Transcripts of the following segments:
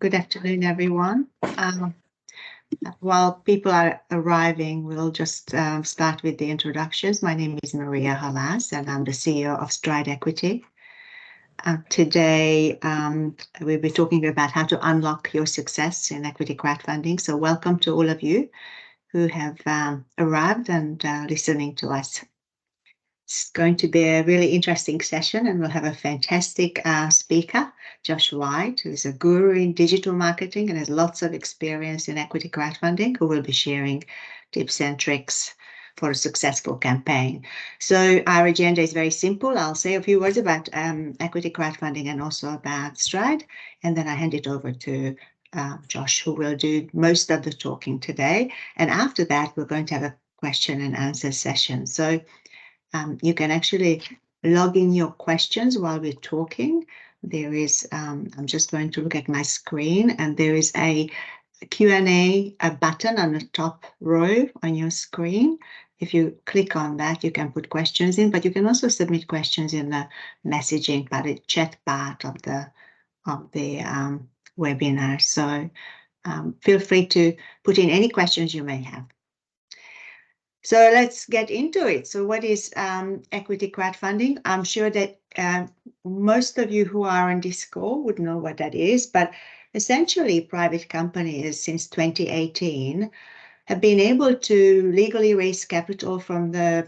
Good afternoon, everyone. While people are arriving, we'll just start with the introductions. My name is Maria Halasz, and I'm the CEO of Stride Equity. Today, we'll be talking about how to unlock your success in equity crowdfunding. So welcome to all of you who have arrived and listening to us. It's going to be a really interesting session, and we'll have a fantastic speaker, Josh White, who's a guru in digital marketing and has lots of experience in equity crowdfunding, who will be sharing tips and tricks for a successful campaign. So our agenda is very simple. I'll say a few words about equity crowdfunding and also about Stride, and then I hand it over to Josh, who will do most of the talking today. And after that, we're going to have a question and answer session. So you can actually log in your questions while we're talking. There is, I'm just going to look at my screen, and there is a Q&A button on the top row on your screen. If you click on that, you can put questions in, but you can also submit questions in the messaging part, the chat part of the webinar. So feel free to put in any questions you may have. So let's get into it. So what is equity crowdfunding? I'm sure that most of you who are on this call would know what that is, but essentially private companies since 2018 have been able to legally raise capital from the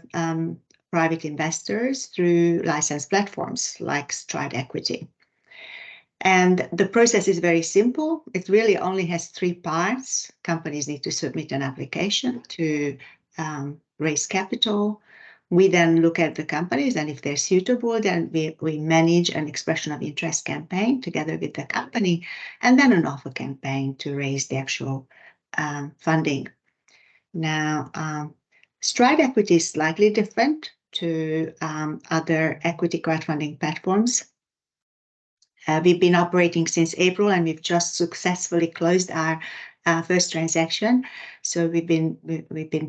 private investors through licensed platforms like Stride Equity. And the process is very simple. It really only has three parts. Companies need to submit an application to raise capital. We then look at the companies, and if they're suitable, then we manage an expression of interest campaign together with the company, and then an offer campaign to raise the actual funding. Now, Stride Equity is slightly different to other equity crowdfunding platforms. We've been operating since April, and we've just successfully closed our first transaction. So we've been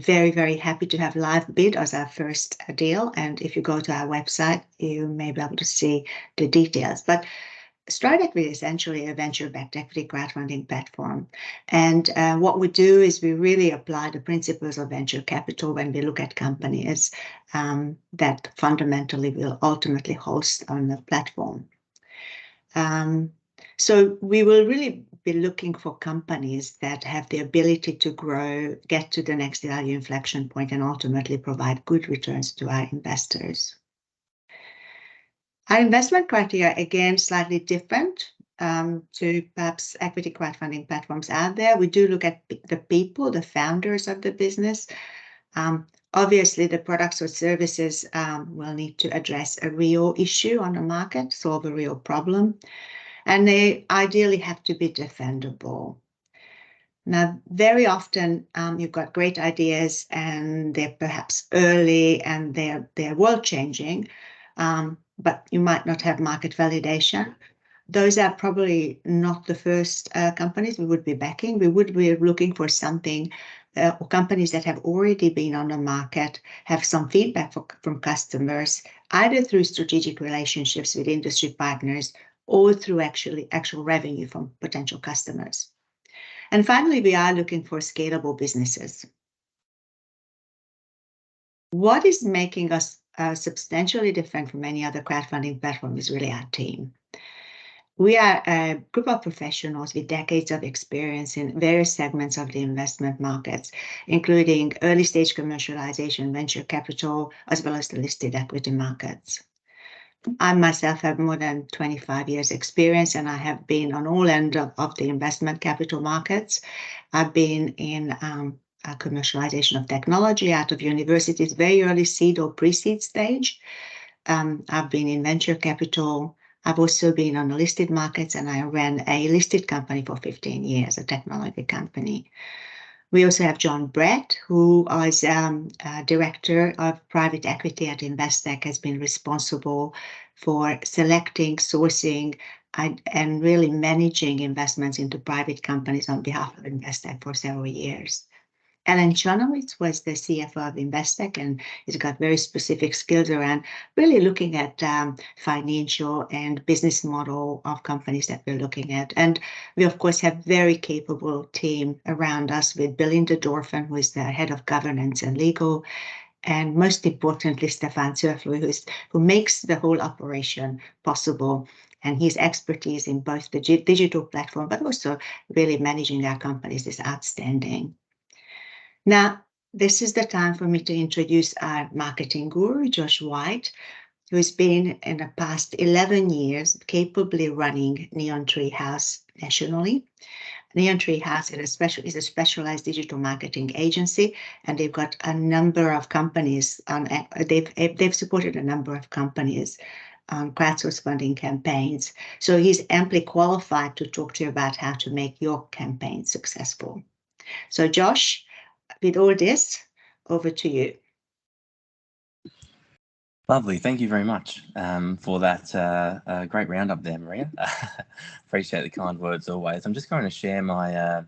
very, very happy to have LiveBid as our first deal. And if you go to our website, you may be able to see the details. But Stride Equity is essentially a venture-backed equity crowdfunding platform. And what we do is we really apply the principles of venture capital when we look at companies that fundamentally will ultimately host on the platform. So we will really be looking for companies that have the ability to grow, get to the next value inflection point, and ultimately provide good returns to our investors. Our investment criteria, again, slightly different to perhaps equity crowdfunding platforms out there. We do look at the people, the founders of the business. Obviously, the products or services will need to address a real issue on the market, solve a real problem, and they ideally have to be defendable. Now, very often you've got great ideas and they're perhaps early and they're world-changing, but you might not have market validation. Those are probably not the first companies we would be backing. We would be looking for something or companies that have already been on the market, have some feedback from customers, either through strategic relationships with industry partners or through actual revenue from potential customers. And finally, we are looking for scalable businesses. What is making us substantially different from any other crowdfunding platform is really our team. We are a group of professionals with decades of experience in various segments of the investment markets, including early stage commercialization, venture capital, as well as the listed equity markets. I myself have more than 25 years experience, and I have been on all ends of the investment capital markets. I've been in commercialization of technology out of universities, very early seed or pre-seed stage. I've been in venture capital. I've also been on the listed markets, and I ran a listed company for 15 years, a technology company. We also have John Brett, who is Director of Private Equity at Investec, has been responsible for selecting, sourcing, and really managing investments into private companies on behalf of Investec for several years. Alan Chonowitz was the CFO of Investec, and he's got very specific skills around really looking at financial and business model of companies that we're looking at. And we, of course, have very capable team around us with Belinda Dorfan, who is the head of governance and legal, and most importantly, Stefan Zörfler, who makes the whole operation possible. And his expertise in both the digital platform, but also really managing our companies is outstanding. Now, this is the time for me to introduce our marketing guru, Josh White, who has been in the past 11 years capably running Neon Treehouse nationally. Neon Treehouse is a specialized digital marketing agency, and they've got a number of companies. They've supported a number of companies on crowdsource funding campaigns. So he's amply qualified to talk to you about how to make your campaign successful. So Josh, with all this, over to you. Lovely. Thank you very much for that great roundup there, Maria. Appreciate the kind words always. I'm just going to share my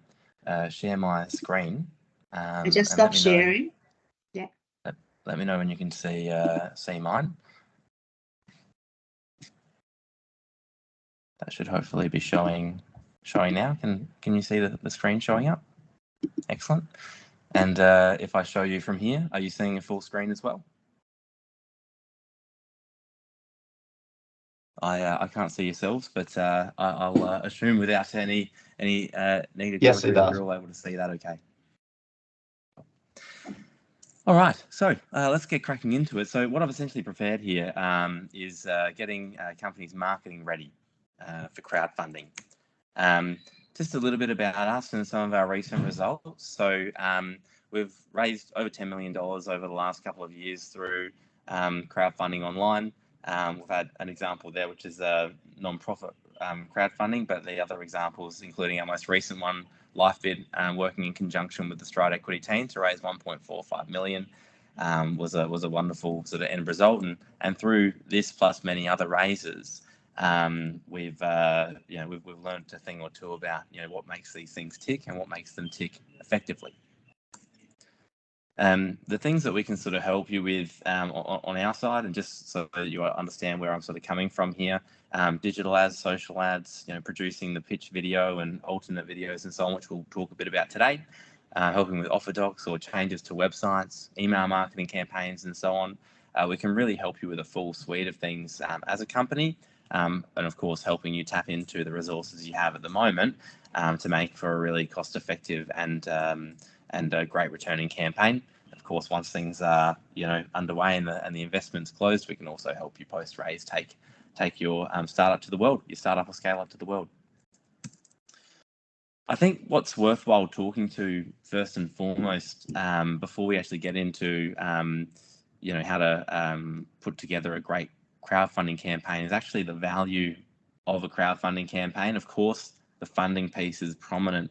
screen. I just stopped sharing. Yeah. Let me know when you can see mine. That should hopefully be showing now. Can you see the screen showing up? Excellent. And if I show you from here, are you seeing a full screen as well? I can't see yourselves, but I'll assume without any needed yes, it does. You're all able to see that okay. All right, so let's get cracking into it. So what I've essentially prepared here is getting companies marketing ready for crowdfunding. Just a little bit about us and some of our recent results. So we've raised over $10 million over the last couple of years through crowdfunding online. We've had an example there, which is non-profit crowdfunding, but the other examples, including our most recent one, LifeBid, working in conjunction with the Stride Equity team to raise 1.45 million, was a wonderful sort of end result. And through this plus many other raises, we've learned a thing or two about what makes these things tick and what makes them tick effectively. The things that we can sort of help you with on our side, and just so that you understand where I'm sort of coming from here, digital ads, social ads, producing the pitch video and alternate videos and so on, which we'll talk a bit about today, helping with offer docs or changes to websites, email marketing campaigns and so on. We can really help you with a full suite of things as a company, and of course helping you tap into the resources you have at the moment to make for a really cost-effective and a great returning campaign. Of course, once things are underway and the investment's closed, we can also help you post-raise take your startup to the world, your startup or scale up to the world. I think what's worthwhile talking to first and foremost, before we actually get into how to put together a great crowdfunding campaign, is actually the value of a crowdfunding campaign. Of course, the funding piece is prominent,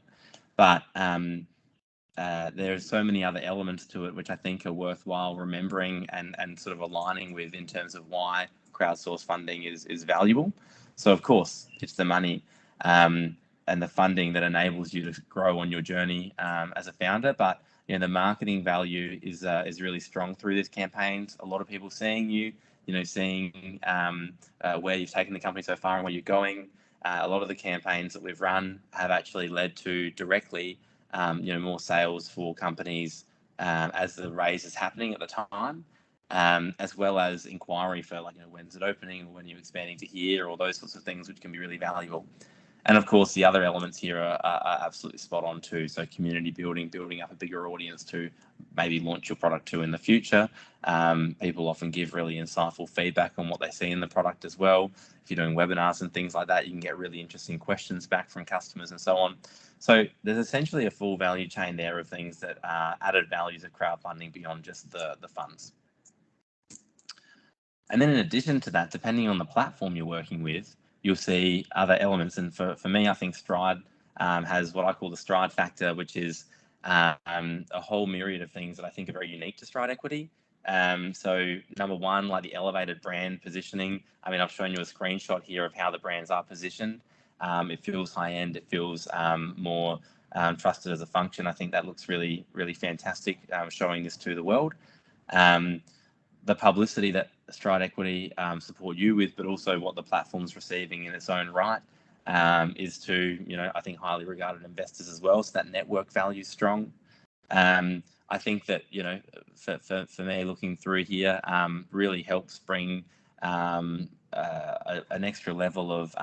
but there are so many other elements to it which I think are worthwhile remembering and sort of aligning with in terms of why crowdsource funding is valuable. So of course, it's the money and the funding that enables you to grow on your journey as a founder. But the marketing value is really strong through this campaign. A lot of people seeing you, seeing where you've taken the company so far and where you're going. A lot of the campaigns that we've run have actually led to directly more sales for companies as the raise is happening at the time, as well as inquiry for when's it opening or when you're expanding to here, or those sorts of things, which can be really valuable. And of course, the other elements here are absolutely spot on too. So community building up a bigger audience to maybe launch your product to in the future. People often give really insightful feedback on what they see in the product as well. If you're doing webinars and things like that, you can get really interesting questions back from customers and so on. So there's essentially a full value chain there of things that are added values of crowdfunding beyond just the funds. And then in addition to that, depending on the platform you're working with, you'll see other elements. And for me, I think Stride has what I call the Stride factor, which is a whole myriad of things that I think are very unique to Stride Equity. So number one, like the elevated brand positioning. I mean, I've shown you a screenshot here of how the brands are positioned. It feels high end. It feels more trusted as a function. I think that looks really, really fantastic, showing this to the world. The publicity that Stride Equity support you with, but also what the platform's receiving in its own right, is to, I think highly regarded investors as well. So that network value is strong. I think that, for me looking through here, really helps bring an extra level of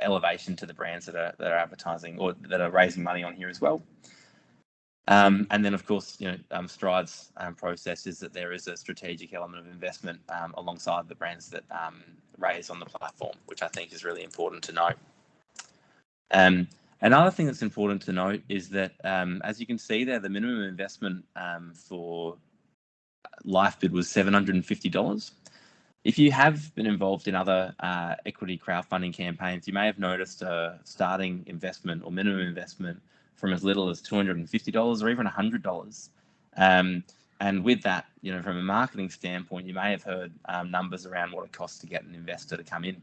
elevation to the brands that are advertising or that are raising money on here as well. And then, of course, Stride's process is that there is a strategic element of investment alongside the brands that raise on the platform, which I think is really important to note. Another thing that's important to note is that, as you can see there, the minimum investment for LifeBid was $750. If you have been involved in other equity crowdfunding campaigns, you may have noticed a starting investment or minimum investment from as little as $250 or even $100. And with that, from a marketing standpoint, you may have heard numbers around what it costs to get an investor to come in.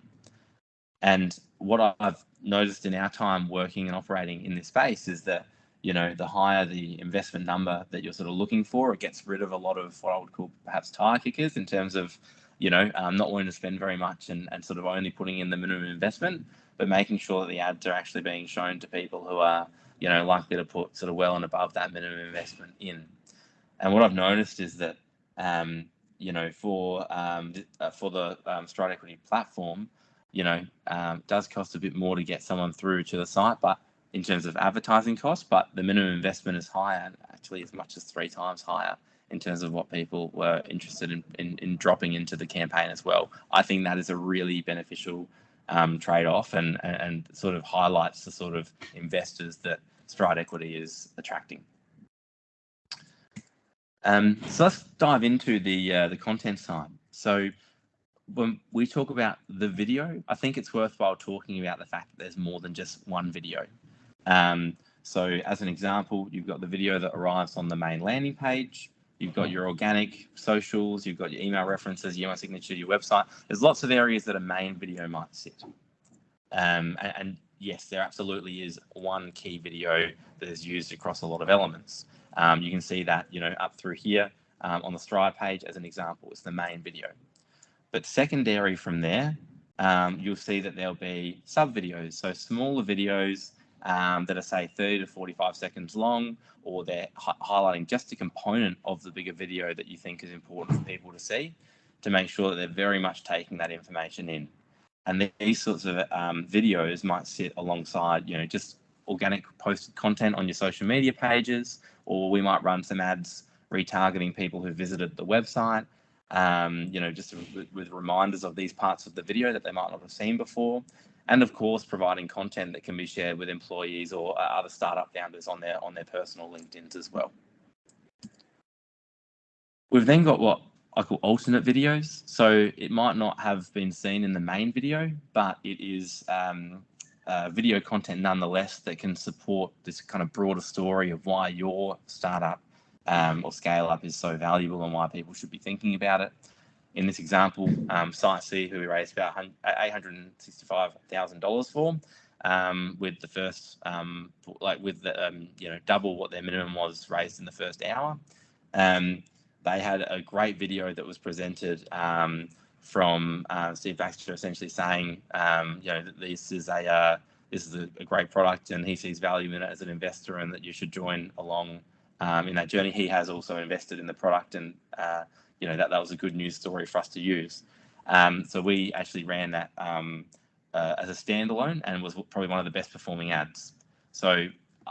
And what I've noticed in our time working and operating in this space is that, the higher the investment number that you're sort of looking for, it gets rid of a lot of what I would call perhaps tire kickers in terms of, not wanting to spend very much and sort of only putting in the minimum investment, but making sure that the ads are actually being shown to people who are, likely to put sort of well and above that minimum investment in. And what I've noticed is that, for the Stride Equity platform, does cost a bit more to get someone through to the site, but in terms of advertising costs, but the minimum investment is higher, and actually as much as 3 times higher in terms of what people were interested in dropping into the campaign as well. I think that is a really beneficial trade-off and sort of highlights the sort of investors that Stride Equity is attracting. So let's dive into the content side. So when we talk about the video, I think it's worthwhile talking about the fact that there's more than just one video. So as an example, you've got the video that arrives on the main landing page. You've got your organic socials, you've got your email references, your email signature, your website. There's lots of areas that a main video might sit. And yes, there absolutely is one key video that is used across a lot of elements. You can see that, up through here on the Stride page as an example, it's the main video. But secondary from there, you'll see that there'll be sub videos, so smaller videos that are, say, 30 to 45 seconds long, or they're highlighting just a component of the bigger video that you think is important for people to see, to make sure that they're very much taking that information in. And these sorts of videos might sit alongside, just organic posted content on your social media pages, or we might run some ads retargeting people who visited the website, just with reminders of these parts of the video that they might not have seen before. And of course, providing content that can be shared with employees or other startup founders on their personal LinkedIns as well. We've then got what I call alternate videos. So it might not have been seen in the main video, but it is video content nonetheless that can support this kind of broader story of why your startup or scale up is so valuable and why people should be thinking about it. In this example, Site C, who we raised about $865,000 for, with the first, double what their minimum was raised in the first hour. They had a great video that was presented from Steve Baxter, essentially saying, that this is a great product and he sees value in it as an investor, and that you should join along in that journey. He has also invested in the product, and that was a good news story for us to use. So we actually ran that as a standalone, and was probably one of the best performing ads. So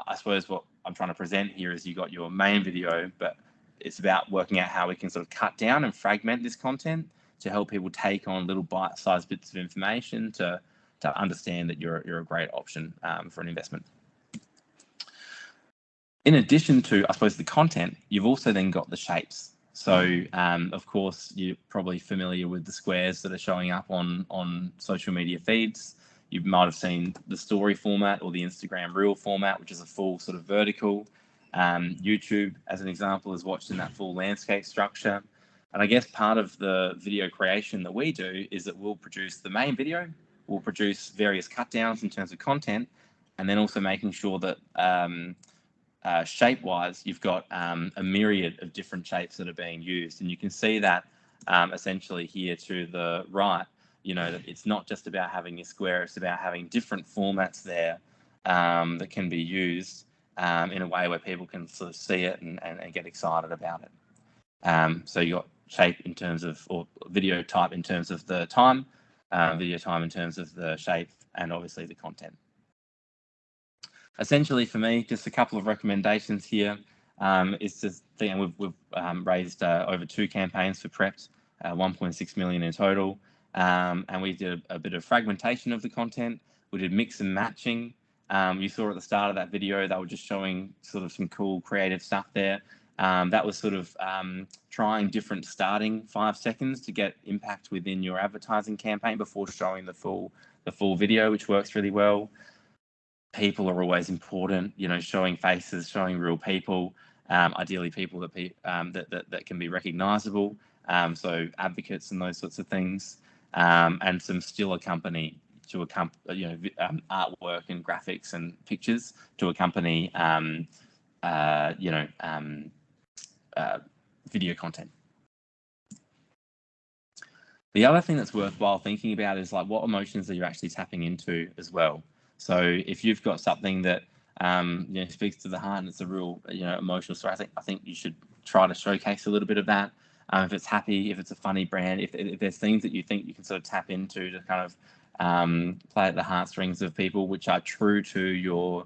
I suppose what I'm trying to present here is you got your main video, but it's about working out how we can sort of cut down and fragment this content to help people take on little bite-sized bits of information to understand that you're a great option for an investment. In addition to, I suppose, the content, you've also then got the shapes. So, of course, you're probably familiar with the squares that are showing up on social media feeds. You might have seen the story format or the Instagram reel format, which is a full sort of vertical. YouTube, as an example, is watched in that full landscape structure. And I guess part of the video creation that we do is that we'll produce the main video, we'll produce various cut downs in terms of content, and then also making sure that shape-wise, you've got a myriad of different shapes that are being used, and you can see that essentially here to the right. You know, that it's not just about having a square; it's about having different formats there that can be used in a way where people can sort of see it and get excited about it. So you got shape in terms of, or video type in terms of the time, video time in terms of the shape, and obviously the content. Essentially, for me, just a couple of recommendations here. Is to think, and we've raised over 2 campaigns for Prepped, 1.6 million in total, and we did a bit of fragmentation of the content. We did mix and matching. You saw at the start of that video, they were just showing sort of some cool creative stuff there. That was sort of trying different starting 5 seconds to get impact within your advertising campaign before showing the full video, which works really well. People are always important, you know, showing faces, showing real people, ideally people that can be recognizable, so advocates and those sorts of things, and some still accompany to accompany, you know, artwork and graphics and pictures to accompany, you know, video content. The other thing that's worthwhile thinking about is like what emotions are you actually tapping into as well. So if you've got something that you know, speaks to the heart and it's a real, you know, emotional story, I think you should try to showcase a little bit of that. If it's happy, if it's a funny brand, if there's things that you think you can sort of tap into to kind of play at the heartstrings of people, which are true to your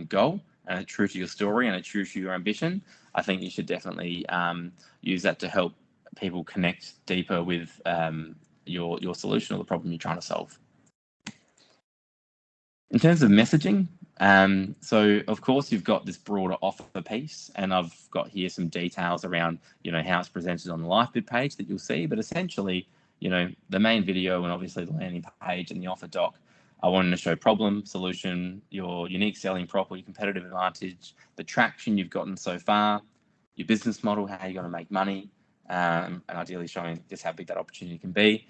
goal and true to your story and true to your ambition, I think you should definitely use that to help people connect deeper with your solution or the problem you're trying to solve. In terms of messaging, so of course you've got this broader offer piece, and I've got here some details around, you know, how it's presented on the live bid page that you'll see, but essentially, you know, the main video and obviously the landing page and the offer doc, I wanted to show problem, solution, your unique selling prop or your competitive advantage, the traction you've gotten so far, your business model, how you're going to make money, and ideally showing just how big that opportunity can be,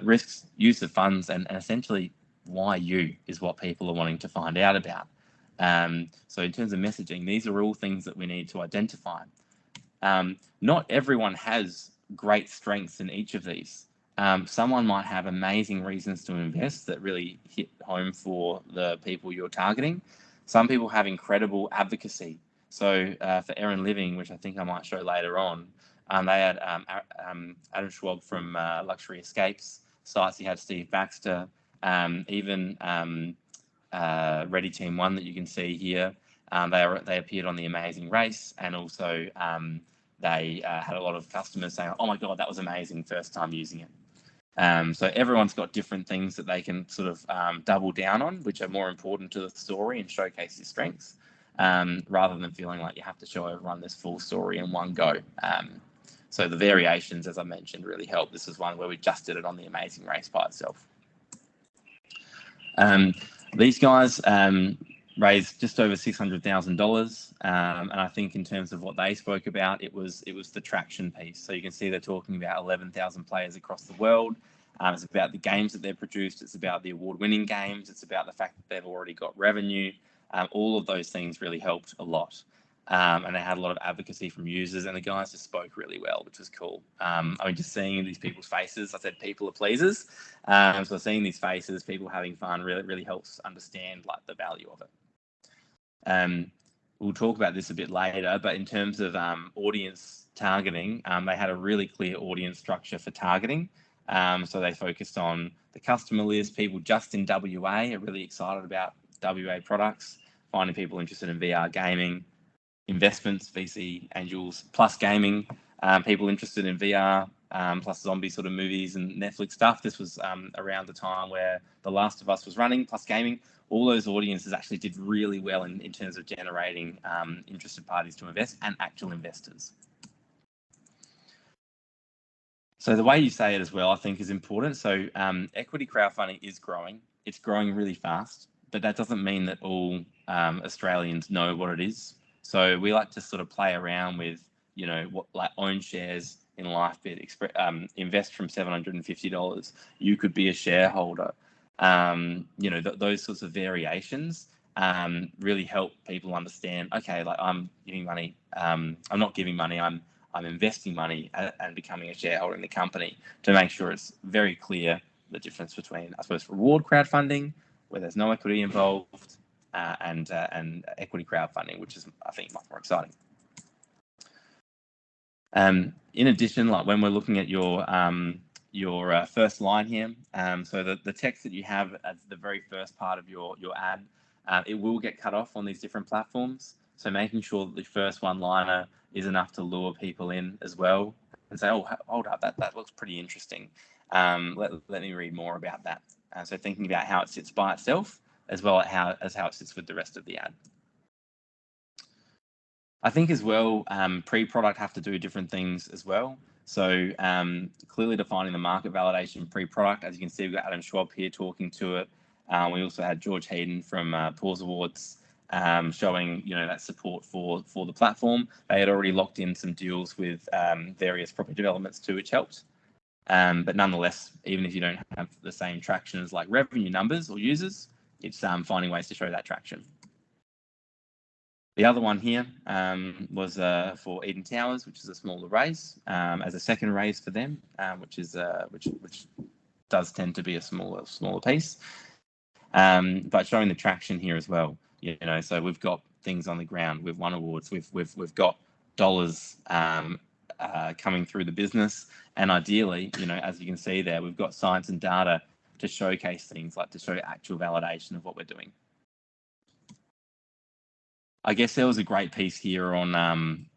risks, use of funds, and essentially why you is what people are wanting to find out about. So in terms of messaging, these are all things that we need to identify. Not everyone has great strengths in each of these. Someone might have amazing reasons to invest that really hit home for the people you're targeting. Some people have incredible advocacy. So for Erin Living, which I think I might show later on, they had Adam Schwab from Luxury Escapes sites. He had Steve Baxter, even Ready Team One that you can see here. They appeared on The Amazing Race, and also they had a lot of customers saying, "Oh my God, that was amazing! First time using it." So everyone's got different things that they can sort of double down on, which are more important to the story and showcase your strengths, rather than feeling like you have to show everyone this full story in one go. So the variations, as I mentioned, really help. This is one where we just did it on The Amazing Race by itself. These guys raised just over $600,000, and I think in terms of what they spoke about, it was the traction piece. So you can see they're talking about 11,000 players across the world. It's about the games that they've produced. It's about the award-winning games. It's about the fact that they've already got revenue. All of those things really helped a lot. And they had a lot of advocacy from users, and the guys just spoke really well, which was cool. I mean, just seeing these people's faces, I said people are pleasers. So seeing these faces, people having fun, really helps understand like the value of it. We'll talk about this a bit later, but in terms of audience targeting, they had a really clear audience structure for targeting. So they focused on the customer list, people just in WA are really excited about WA products, finding people interested in VR gaming, investments, VC, angels, plus gaming, people interested in VR, plus zombie sort of movies and Netflix stuff. This was around the time where The Last of Us was running, plus gaming. All those audiences actually did really well in terms of generating interested parties to invest and actual investors. So the way you say it as well, I think, is important. So equity crowdfunding is growing. It's growing really fast, but that doesn't mean that all Australians know what it is. So we like to sort of play around with, you know, what, like own shares in LifeBid, invest from $750. You could be a shareholder. You know, those sorts of variations really help people understand, okay, like I'm giving money, I'm not giving money, I'm investing money and becoming a shareholder in the company, to make sure it's very clear the difference between, I suppose, reward crowdfunding, where there's no equity involved, and equity crowdfunding, which is, I think, much more exciting. In addition, like when we're looking at your first line here, so the text that you have at the very first part of your ad, it will get cut off on these different platforms. So making sure that the first one-liner is enough to lure people in as well, and say, oh, hold up, that looks pretty interesting. Let me read more about that. So thinking about how it sits by itself, as well as how it sits with the rest of the ad. I think as well, pre-product have to do different things as well. So clearly defining the market validation pre-product. As you can see, we've got Adam Schwab here talking to it. We also had George Hayden from Pause Awards showing, that support for the platform. They had already locked in some deals with various property developments too, which helped. But nonetheless, even if you don't have the same traction as like revenue numbers or users, it's finding ways to show that traction. The other one here was for Eden Towers, which is a smaller raise, as a second raise for them, which does tend to be a smaller piece, but showing the traction here as well. So we've got things on the ground. We've won awards. We've got dollars coming through the business, and ideally, as you can see there, we've got science and data to showcase things, like to show actual validation of what we're doing. I guess there was a great piece here on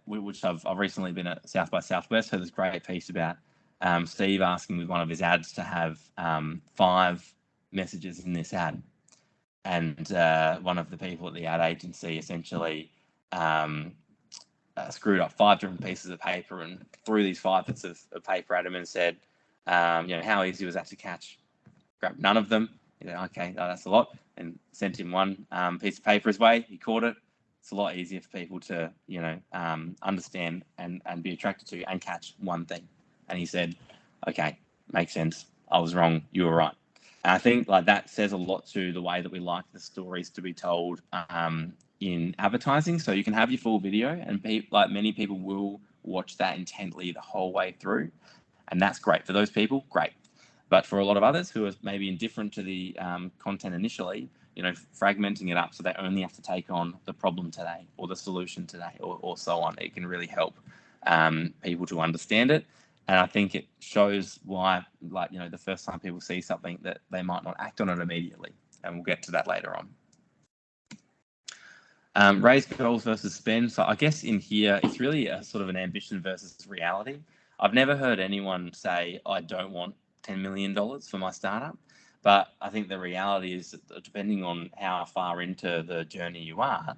which I've recently been at South by Southwest. So there's a great piece about Steve asking with one of his ads to have 5 messages in this ad, and one of the people at the ad agency essentially screwed up 5 different pieces of paper and threw these 5 bits of paper at him and said, how easy was that to catch? Grabbed none of them. Okay, that's a lot, and sent him one piece of paper his way. He caught it. It's a lot easier for people to, understand and be attracted to and catch one thing. And he said, okay, makes sense. I was wrong. You were right. And I think like that says a lot to the way that we like the stories to be told in advertising. So you can have your full video, and many people will watch that intently the whole way through, and that's great for those people. Great. But for a lot of others who are maybe indifferent to the content initially, fragmenting it up so they only have to take on the problem today or the solution today or so on, it can really help people to understand it. And I think it shows why, the first time people see something, that they might not act on it immediately. And we'll get to that later on. Raise goals versus spend. So I guess in here, it's really a sort of an ambition versus reality. I've never heard anyone say, I don't want $10 million for my startup. But I think the reality is that depending on how far into the journey you are,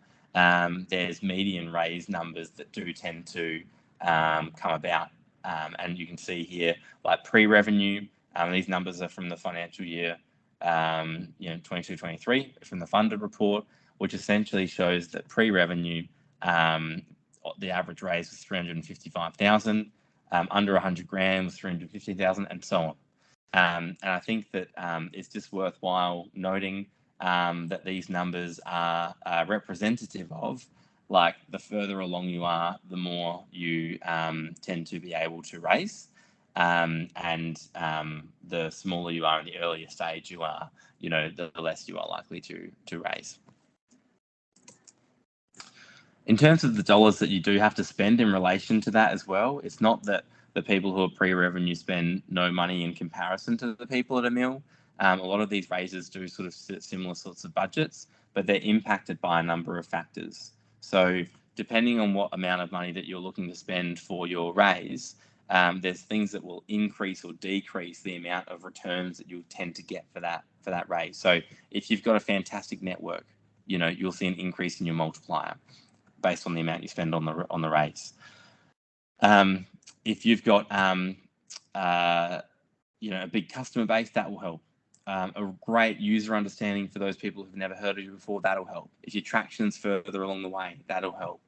there's median raise numbers that do tend to come about. And you can see here, like pre-revenue, these numbers are from the financial year 22-23 from the funded report, which essentially shows that pre-revenue, the average raise was 355,000, under 100 grand was 350,000, and so on. And I think that it's just worthwhile noting that these numbers are representative of, like, the further along you are, the more you tend to be able to raise, and the smaller you are in the earlier stage you are, the less you are likely to raise. In terms of the dollars that you do have to spend in relation to that as well, it's not that the people who are pre-revenue spend no money in comparison to the people at a mill. A lot of these raises do sort of similar sorts of budgets, but they're impacted by a number of factors. So depending on what amount of money that you're looking to spend for your raise, there's things that will increase or decrease the amount of returns that you'll tend to get for that raise. So if you've got a fantastic network, you'll see an increase in your multiplier based on the amount you spend on the raise. If you've got a big customer base, that will help. A great user understanding for those people who've never heard of you before, that'll help. If your traction's further along the way, that'll help.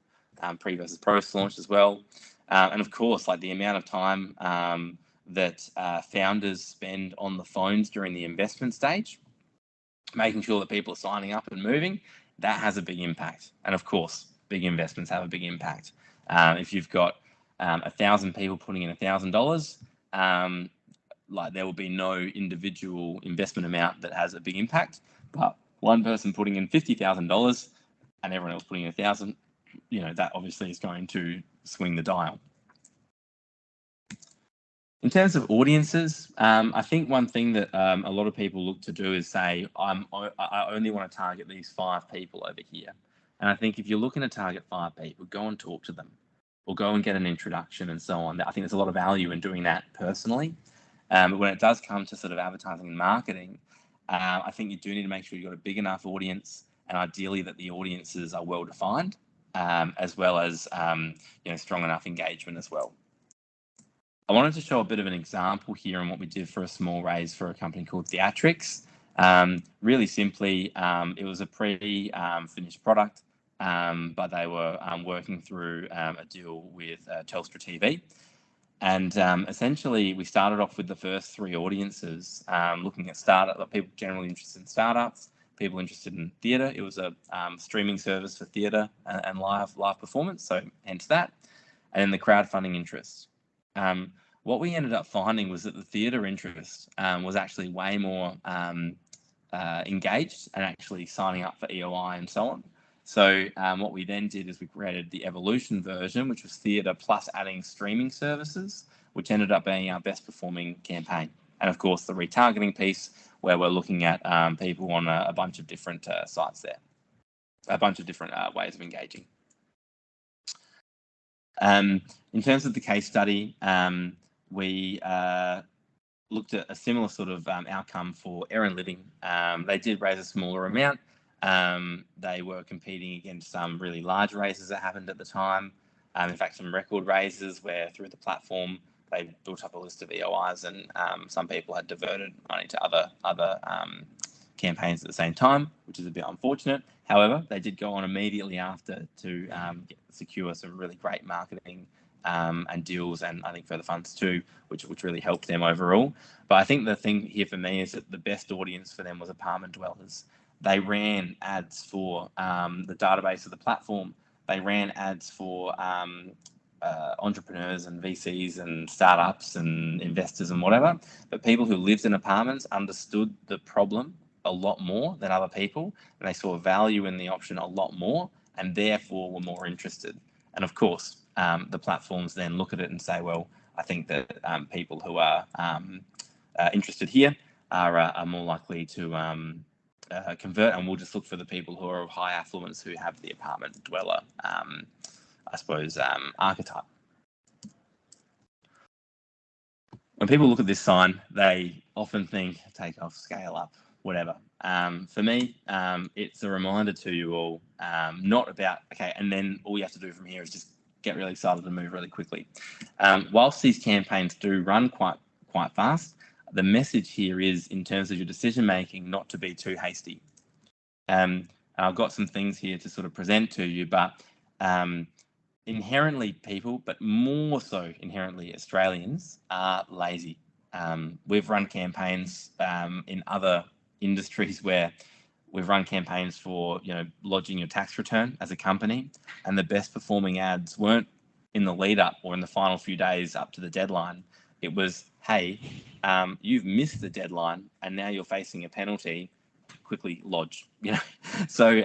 Pre versus post launch as well. And of course, like the amount of time that founders spend on the phones during the investment stage, making sure that people are signing up and moving, that has a big impact. And of course, big investments have a big impact. If you've got 1,000 people putting in $1,000, like there will be no individual investment amount that has a big impact, but one person putting in $50,000 and everyone else putting in 1,000, that obviously is going to swing the dial. In terms of audiences, I think one thing that a lot of people look to do is say, I only want to target these 5 people over here. And I think if you're looking to target 5 people, go and talk to them or go and get an introduction and so on. I think there's a lot of value in doing that personally. But when it does come to sort of advertising and marketing, I think you do need to make sure you've got a big enough audience, and ideally that the audiences are well defined, as well as strong enough engagement as well. I wanted to show a bit of an example here on what we did for a small raise for a company called Theatrics. Really simply, it was a pre-finished product, but they were working through a deal with Telstra TV. And essentially, we started off with the first 3 audiences, looking at people generally interested in startups, people interested in theatre. It was a streaming service for theatre and live performance, so hence that. And then the crowdfunding interest. What we ended up finding was that the theatre interest was actually way more engaged and actually signing up for EOI and so on. So what we then did is we created the Evolution version, which was theatre plus adding streaming services, which ended up being our best performing campaign. And of course, the retargeting piece, where we're looking at people on a bunch of different sites there, a bunch of different ways of engaging. In terms of the case study, we looked at a similar sort of outcome for Erin Living. They did raise a smaller amount. They were competing against some really large raises that happened at the time. In fact, some record raises where through the platform, they built up a list of EOIs, and some people had diverted money to other campaigns at the same time, which is a bit unfortunate. However, they did go on immediately after to secure some really great marketing and deals, and I think further funds too, which really helped them overall. But I think the thing here for me is that the best audience for them was apartment dwellers. They ran ads for the database of the platform. They ran ads for entrepreneurs and VCs and startups and investors and whatever. But people who lived in apartments understood the problem a lot more than other people, and they saw value in the option a lot more, and therefore were more interested. And of course, the platforms then look at it and say, well, I think that people who are interested here are more likely to convert, and we'll just look for the people who are of high affluence who have the apartment dweller, I suppose, archetype. When people look at this sign, they often think take off, scale up, whatever. For me, it's a reminder to you all, not about, okay, and then all you have to do from here is just get really excited and move really quickly. Whilst these campaigns do run quite fast, the message here is, in terms of your decision making, not to be too hasty. I've got some things here to sort of present to you, but inherently people, but more so inherently Australians, are lazy. We've run campaigns in other industries where we've run campaigns for, lodging your tax return as a company, and the best performing ads weren't in the lead up or in the final few days up to the deadline. It was, hey, you've missed the deadline and now you're facing a penalty, quickly lodge, So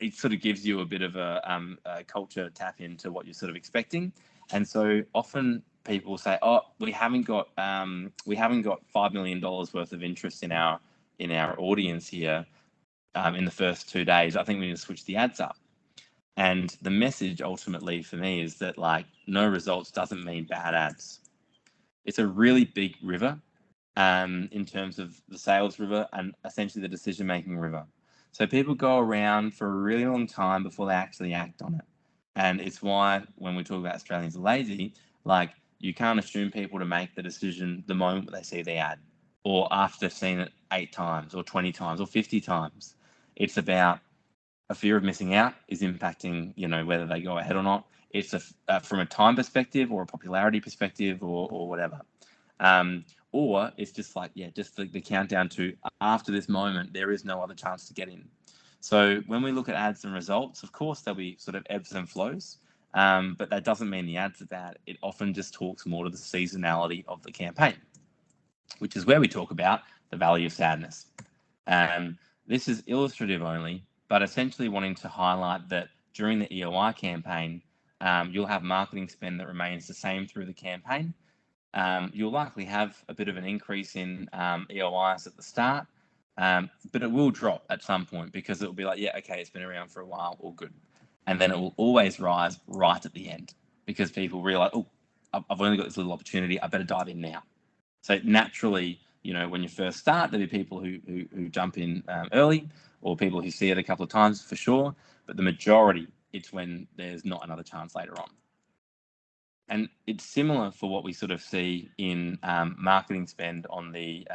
it sort of gives you a bit of a culture tap into what you're sort of expecting. And so often people say, oh, we haven't got $5 million worth of interest in our audience here in the first 2 days. I think we need to switch the ads up. And the message ultimately for me is that, like, no results doesn't mean bad ads. It's a really big river in terms of the sales river and essentially the decision-making river. So people go around for a really long time before they actually act on it. And it's why when we talk about Australians are lazy, like, you can't assume people to make the decision the moment they see the ad, or after they've seen it 8 times or 20 times or 50 times. It's about a fear of missing out is impacting, whether they go ahead or not. It's from a time perspective or a popularity perspective or whatever. or it's just like, yeah, just the countdown to after this moment, there is no other chance to get in. So when we look at ads and results, of course, there'll be sort of ebbs and flows, but that doesn't mean the ads are bad. It often just talks more to the seasonality of the campaign, which is where we talk about the value of sadness. This is illustrative only, but essentially wanting to highlight that during the EOI campaign, you'll have marketing spend that remains the same through the campaign. You'll likely have a bit of an increase in EOIs at the start, but it will drop at some point because it will be like, yeah, okay, it's been around for a while, all good. And then it will always rise right at the end because people realize, oh, I've only got this little opportunity, I better dive in now. So naturally, you know, when you first start, there'll be people who jump in early, or people who see it a couple of times for sure, but the majority, it's when there's not another chance later on. And it's similar for what we sort of see in marketing spend on the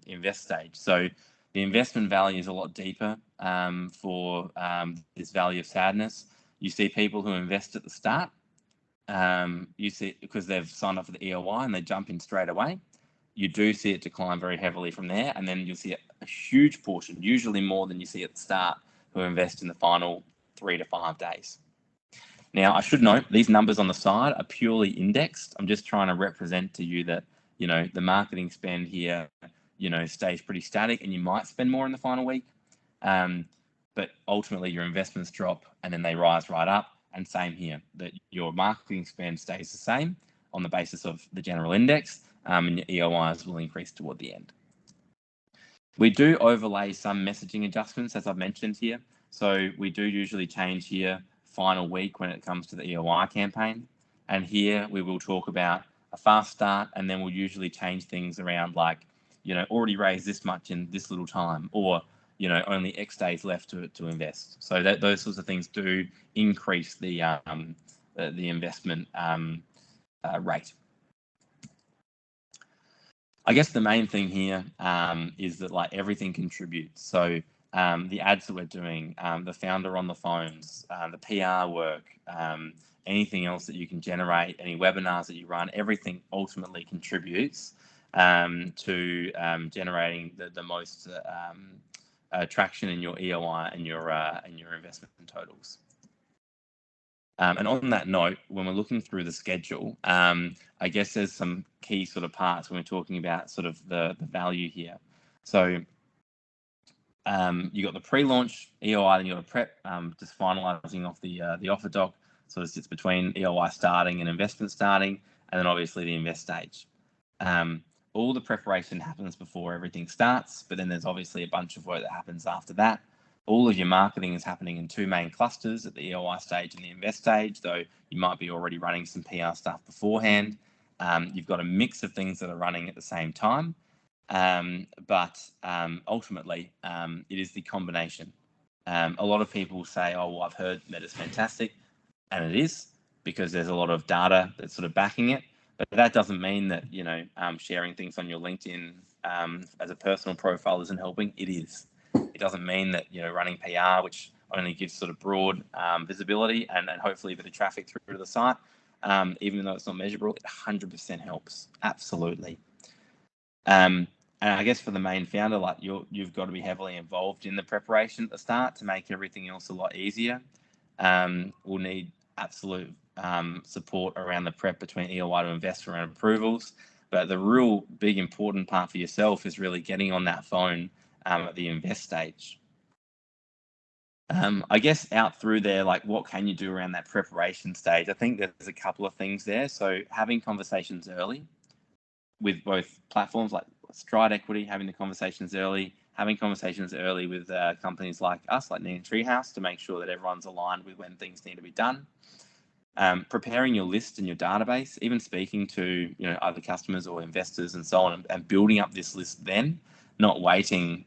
invest stage. So the investment value is a lot deeper for this value of sadness. You see people who invest at the start, you see because they've signed up for the EOI and they jump in straight away. You do see it decline very heavily from there, and then you'll see a huge portion, usually more than you see at the start, who invest in the final 3 to 5 days. Now, I should note these numbers on the side are purely indexed. I'm just trying to represent to you that, you know, the marketing spend here, you know, stays pretty static, and you might spend more in the final week, but ultimately your investments drop and then they rise right up. And same here, that your marketing spend stays the same on the basis of the general index, and your EOIs will increase toward the end. We do overlay some messaging adjustments, as I've mentioned here. So we do usually change here final week when it comes to the EOI campaign. And here we will talk about a fast start, and then we'll usually change things around like, you know, already raised this much in this little time, or, you know, only X days left to invest. So that those sorts of things do increase the investment rate. I guess the main thing here is that like everything contributes. So the ads that we're doing, the founder on the phones, the PR work, anything else that you can generate, any webinars that you run, everything ultimately contributes to generating the most traction in your EOI and your investment totals. And on that note, when we're looking through the schedule, I guess there's some key sort of parts when we're talking about sort of the value here. So you got the pre-launch EOI, then you got a prep, just finalising off the offer doc. So it sits between EOI starting and investment starting, and then obviously the invest stage. All the preparation happens before everything starts, but then there's obviously a bunch of work that happens after that. All of your marketing is happening in 2 main clusters, at the EOI stage and the invest stage, though you might be already running some PR stuff beforehand. You've got a mix of things that are running at the same time, but ultimately it is the combination. A lot of people say, oh, well, I've heard that it's fantastic, and it is, because there's a lot of data that's sort of backing it, but that doesn't mean that, you know, sharing things on your LinkedIn as a personal profile isn't helping. It is. It doesn't mean that, you know, running PR, which only gives sort of broad visibility and hopefully a bit of traffic through to the site, even though it's not measurable, it 100% helps. Absolutely. And I guess for the main founder, like you've got to be heavily involved in the preparation at the start to make everything else a lot easier. We'll need absolute support around the prep between EOI to investor and approvals. But the real big important part for yourself is really getting on that phone at the invest stage. I guess out through there, like what can you do around that preparation stage? I think there's a couple of things there. So having conversations early with both platforms like Stride Equity, having the conversations early, having conversations early with companies like us, like Neon Treehouse, to make sure that everyone's aligned with when things need to be done. Preparing your list and your database, even speaking to, you know, other customers or investors and so on, and building up this list then, not waiting,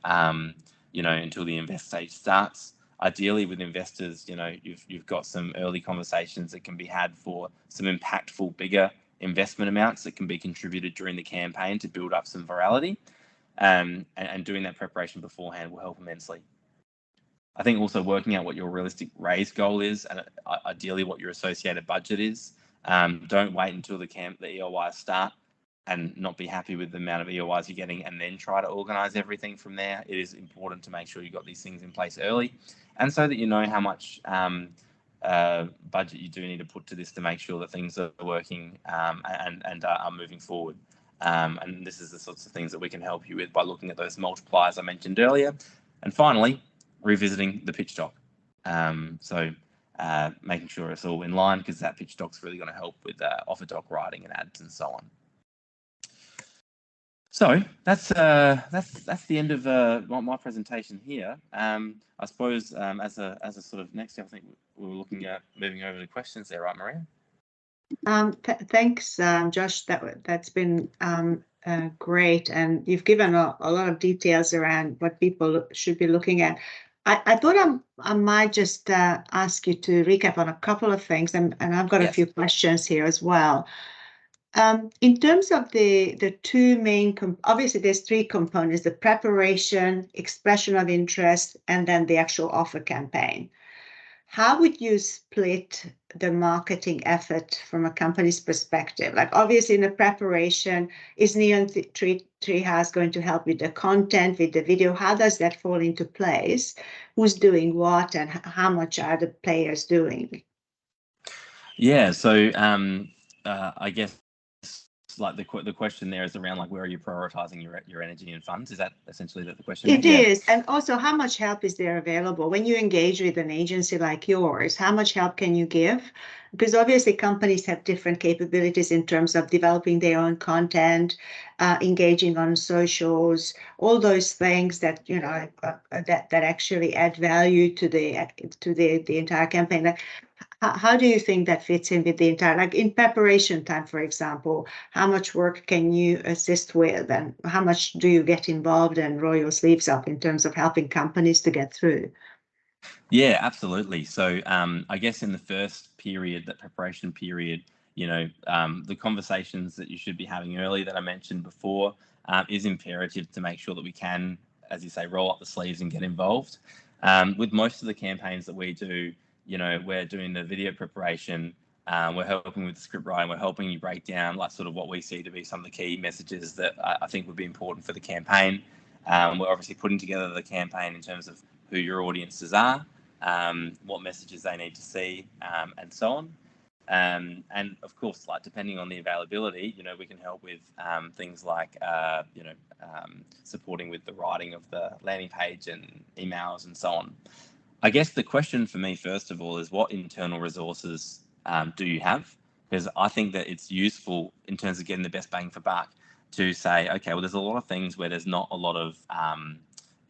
you know, until the invest stage starts. Ideally, with investors, you know, you've got some early conversations that can be had for some impactful, bigger investment amounts that can be contributed during the campaign to build up some virality, and doing that preparation beforehand will help immensely. I think also working out what your realistic raise goal is, and ideally what your associated budget is. Don't wait until the EOI start and not be happy with the amount of EOIs you're getting and then try to organize everything from there. It is important to make sure you've got these things in place early, and so that you know how much budget you do need to put to this to make sure that things are working and are moving forward. And this is the sorts of things that we can help you with by looking at those multipliers I mentioned earlier. And finally, revisiting the pitch doc. Making sure it's all in line, because that pitch doc's really going to help with offer doc writing and ads and so on. So that's the end of my presentation here. I suppose as a sort of next step, I think we were looking at moving over to questions there, right, Maria? Thanks, Josh. That's been great, and you've given a lot of details around what people should be looking at. I thought I might just ask you to recap on a couple of things, and I've got a few questions here as well. In terms of the two main, obviously there's three components: the preparation, expression of interest, and then the actual offer campaign. How would you split the marketing effort from a company's perspective? Like, obviously in the preparation, is Neon Treehouse going to help with the content, with the video? How does that fall into place? Who's doing what, and how much are the players doing? Yeah, so I guess like the question there is around like, where are you prioritizing your energy and funds? Is that essentially the question? It is. And also, how much help is there available when you engage with an agency like yours? How much help can you give? Because obviously companies have different capabilities in terms of developing their own content, engaging on socials, all those things that that actually add value to the entire campaign. Like, how do you think that fits in with the entire, like in preparation time, for example, how much work can you assist with, and how much do you get involved and roll your sleeves up in terms of helping companies to get through? Yeah, absolutely. So I guess in the first period, that preparation period, the conversations that you should be having early that I mentioned before is imperative to make sure that we can, as you say, roll up the sleeves and get involved. With most of the campaigns that we do, we're doing the video preparation, we're helping with the script writing, we're helping you break down like sort of what we see to be some of the key messages that I think would be important for the campaign. We're obviously putting together the campaign in terms of who your audiences are, what messages they need to see, and so on. And of course, like depending on the availability, we can help with things like supporting with the writing of the landing page and emails and so on. I guess the question for me, first of all, is what internal resources do you have? Because I think that it's useful in terms of getting the best bang for buck to say, okay, well, there's a lot of things where there's not a lot of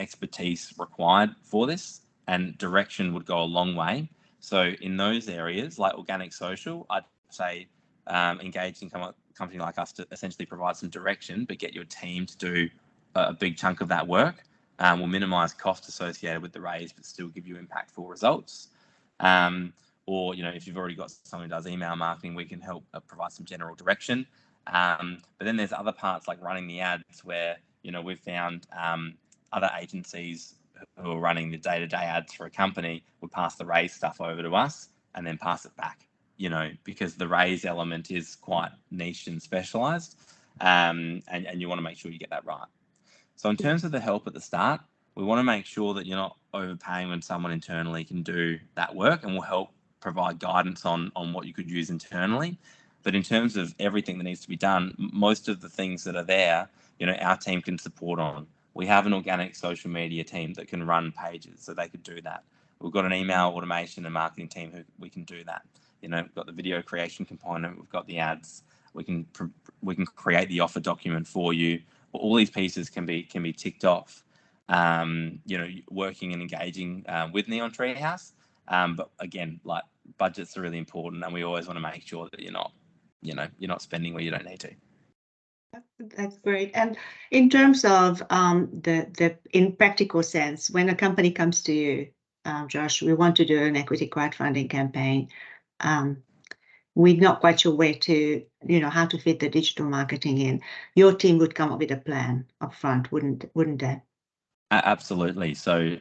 expertise required for this, and direction would go a long way. So in those areas, like organic social, I'd say engage in a company like us to essentially provide some direction, but get your team to do a big chunk of that work. Will minimize costs associated with the raise, but still give you impactful results. Or, if you've already got someone who does email marketing, we can help provide some general direction. But then there's other parts like running the ads where, we've found other agencies who are running the day-to-day ads for a company would pass the raise stuff over to us and then pass it back, because the raise element is quite niche and specialized, and you want to make sure you get that right. So in terms of the help at the start, we want to make sure that you're not overpaying when someone internally can do that work, and we'll help provide guidance on what you could use internally. But in terms of everything that needs to be done, most of the things that are there, our team can support on. We have an organic social media team that can run pages, so they could do that. We've got an email automation and marketing team who we can do that. We've got the video creation component, we've got the ads, we can create the offer document for you. All these pieces can be ticked off, working and engaging with Neon Treehouse. But again, like budgets are really important, and we always want to make sure that you're not spending where you don't need to. That's great. And in terms of the in practical sense, when a company comes to you, Josh, we want to do an equity crowdfunding campaign. We're not quite sure where to, how to fit the digital marketing in. Your team would come up with a plan up front, wouldn't they? Absolutely. So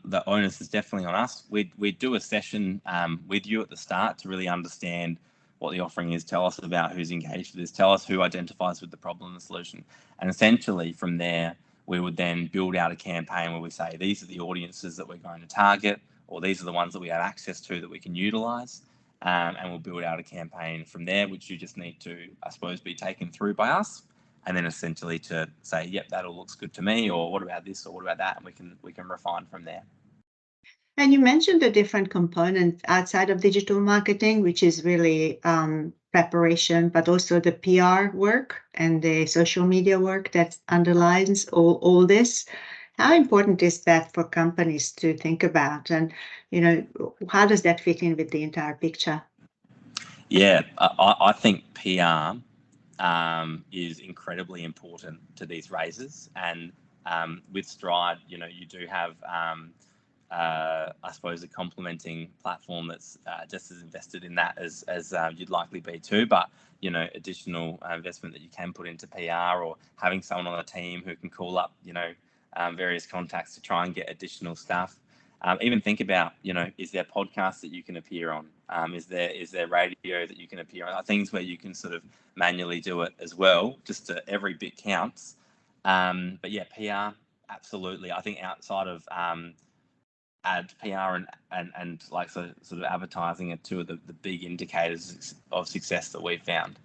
the onus is definitely on us. We do a session with you at the start to really understand what the offering is, tell us about who's engaged with this, tell us who identifies with the problem and the solution. And essentially from there, we would then build out a campaign where we say, these are the audiences that we're going to target, or these are the ones that we have access to that we can utilize. And we'll build out a campaign from there, which you just need to, I suppose, be taken through by us. And then essentially to say, yep, that all looks good to me, or what about this, or what about that? And we can refine from there. And you mentioned the different components outside of digital marketing, which is really preparation, but also the PR work and the social media work that underlines all this. How important is that for companies to think about? And, how does that fit in with the entire picture? Yeah, I think PR is incredibly important to these raises. And with Stride, you do have I suppose a complementing platform that's just as invested in that as you'd likely be too, but additional investment that you can put into PR, or having someone on the team who can call up various contacts to try and get additional stuff. Even think about is there podcasts that you can appear on, is there radio that you can appear on, things where you can sort of manually do it as well, just to every bit counts. But yeah, PR, absolutely. I think outside of ad PR and like sort of advertising are two of the big indicators of success that we've found.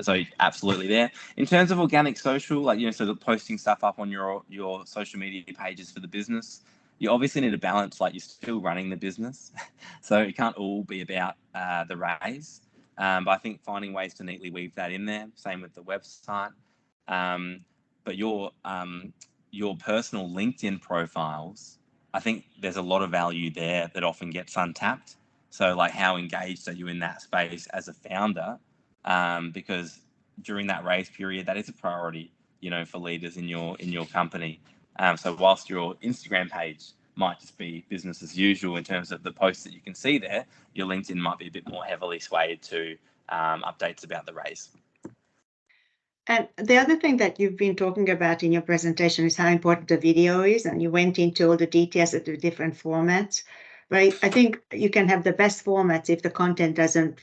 So absolutely there. In terms of organic social, sort of posting stuff up on your social media pages for the business, you obviously need a balance. Like, you're still running the business, so it can't all be about the raise. But I think finding ways to neatly weave that in there. Same with the website. But your personal LinkedIn profiles, I think there's a lot of value there that often gets untapped. So like, how engaged are you in that space as a founder? Because during that raise period, that is a priority, for leaders in your company. So whilst your Instagram page might just be business as usual in terms of the posts that you can see there, your LinkedIn might be a bit more heavily swayed to updates about the raise. And the other thing that you've been talking about in your presentation is how important the video is, and you went into all the details of the different formats. But I think you can have the best formats if the content doesn't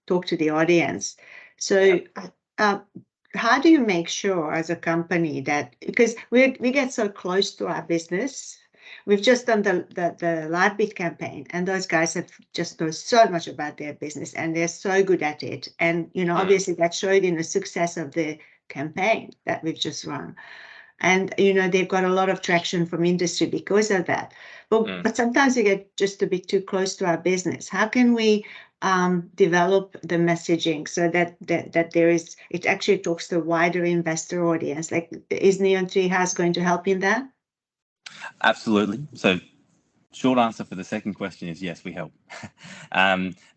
talk to the audience. So how do you make sure as a company that, because we get so close to our business, we've just done the LiveBit campaign, and those guys have just know so much about their business, and they're so good at it. And, obviously that showed in the success of the campaign that we've just run. And, they've got a lot of traction from industry because of that. But sometimes we get just a bit too close to our business. How can we develop the messaging so that it actually talks to a wider investor audience? Like, is Neon Treehouse going to help in that? Absolutely. So short answer for the second question is yes, we help.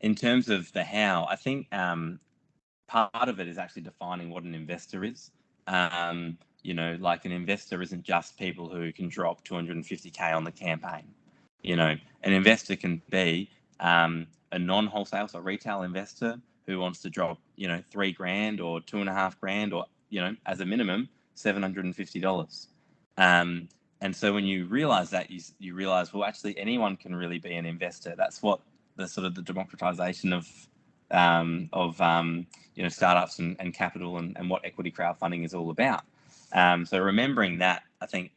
In terms of the how, I think part of it is actually defining what an investor is. Like, an investor isn't just people who can drop 250K on the campaign. An investor can be a non-wholesale, so retail investor who wants to drop, $3,000 or $2,500, or, as a minimum, $750. And so when you realize that, you realize, well, actually anyone can really be an investor. That's what the sort of the democratization of startups and capital and what equity crowdfunding is all about. So remembering that, I think,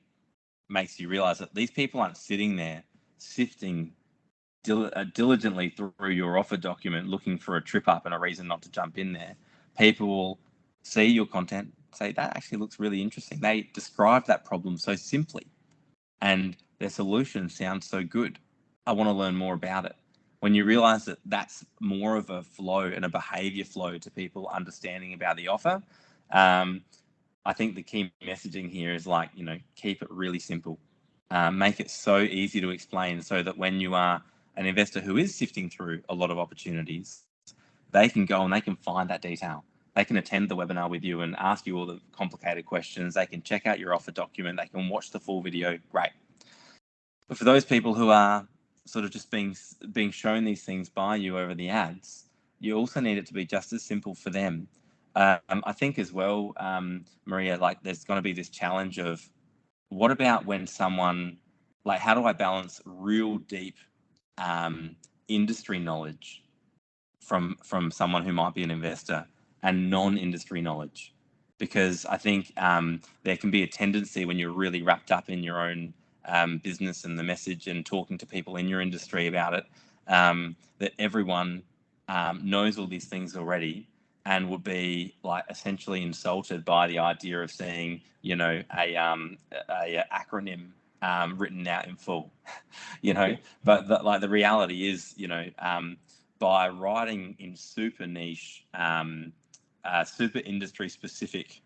makes you realize that these people aren't sitting there sifting diligently through your offer document looking for a trip up and a reason not to jump in there. People will see your content, say, that actually looks really interesting. They describe that problem so simply, and their solution sounds so good. I want to learn more about it. When you realize that that's more of a flow and a behavior flow to people understanding about the offer, I think the key messaging here is like, keep it really simple. Make it so easy to explain so that when you are an investor who is sifting through a lot of opportunities, they can go and they can find that detail. They can attend the webinar with you and ask you all the complicated questions. They can check out your offer document. They can watch the full video. Great. But for those people who are sort of just being shown these things by you over the ads, you also need it to be just as simple for them. I think as well, Maria, like, there's going to be this challenge of, what about when someone, like, how do I balance real deep industry knowledge from someone who might be an investor and non-industry knowledge, because I think there can be a tendency when you're really wrapped up in your own business and the message and talking to people in your industry about it, that everyone knows all these things already and would be like essentially insulted by the idea of seeing, you know, a acronym written out in full, you know. But the reality is, you know, by writing in super niche, super industry specific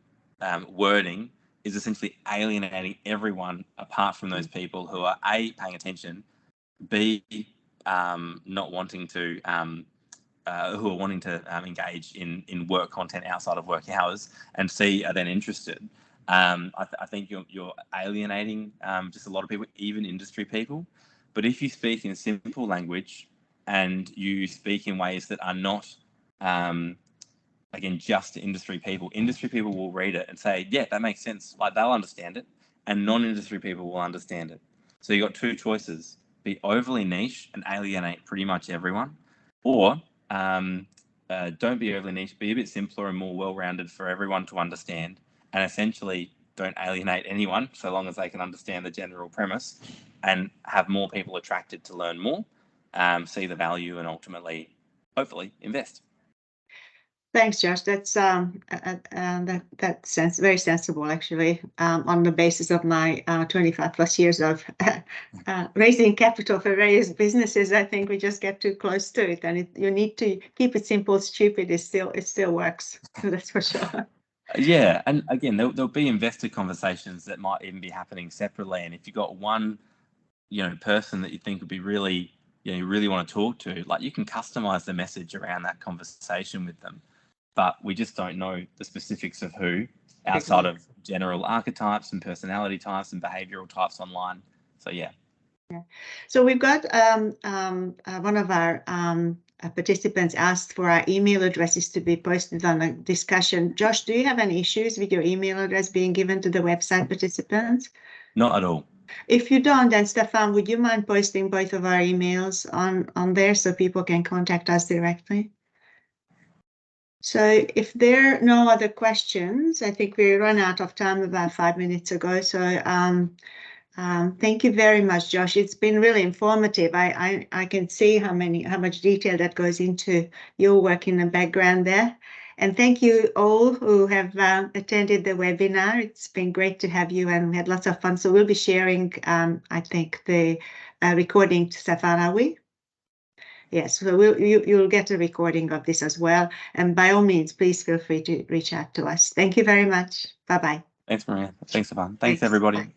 wording is essentially alienating everyone apart from those people who are A, paying attention, B, not wanting to, who are wanting to engage in work content outside of work hours, and C, are then interested. I think you're alienating just a lot of people, even industry people. But if you speak in simple language and you speak in ways that are not, again, just to industry people will read it and say, yeah, that makes sense. Like, they'll understand it, and non-industry people will understand it. So you've got two choices: be overly niche and alienate pretty much everyone, or don't be overly niche, be a bit simpler and more well-rounded for everyone to understand, and essentially don't alienate anyone so long as they can understand the general premise, and have more people attracted to learn more, see the value, and ultimately, hopefully, invest. Thanks, Josh. That's very sensible, actually. On the basis of my 25 plus years of raising capital for various businesses, I think we just get too close to it, and you need to keep it simple. Stupid it still works. That's for sure. Yeah, and again, there'll be investor conversations that might even be happening separately, and if you've got one, you know, person that you think would be really, you know, you really want to talk to, like, you can customize the message around that conversation with them. But we just don't know the specifics of who, outside of general archetypes and personality types and behavioral types online. So yeah. So we've got one of our participants asked for our email addresses to be posted on a discussion. Josh, do you have any issues with your email address being given to the website participants? Not at all. If you don't, then Stefan, would you mind posting both of our emails on there so people can contact us directly? So if there are no other questions, I think we ran out of time about 5 minutes ago. So thank you very much, Josh. It's been really informative. I can see how much detail that goes into your work in the background there. And thank you all who have attended the webinar. It's been great to have you, and we had lots of fun. So we'll be sharing, I think, the recording to Stefan, are we? Yes, so you'll get a recording of this as well. And by all means, please feel free to reach out to us. Thank you very much. Bye-bye. Thanks, Maria. Thanks, Stefan. Thanks, everybody.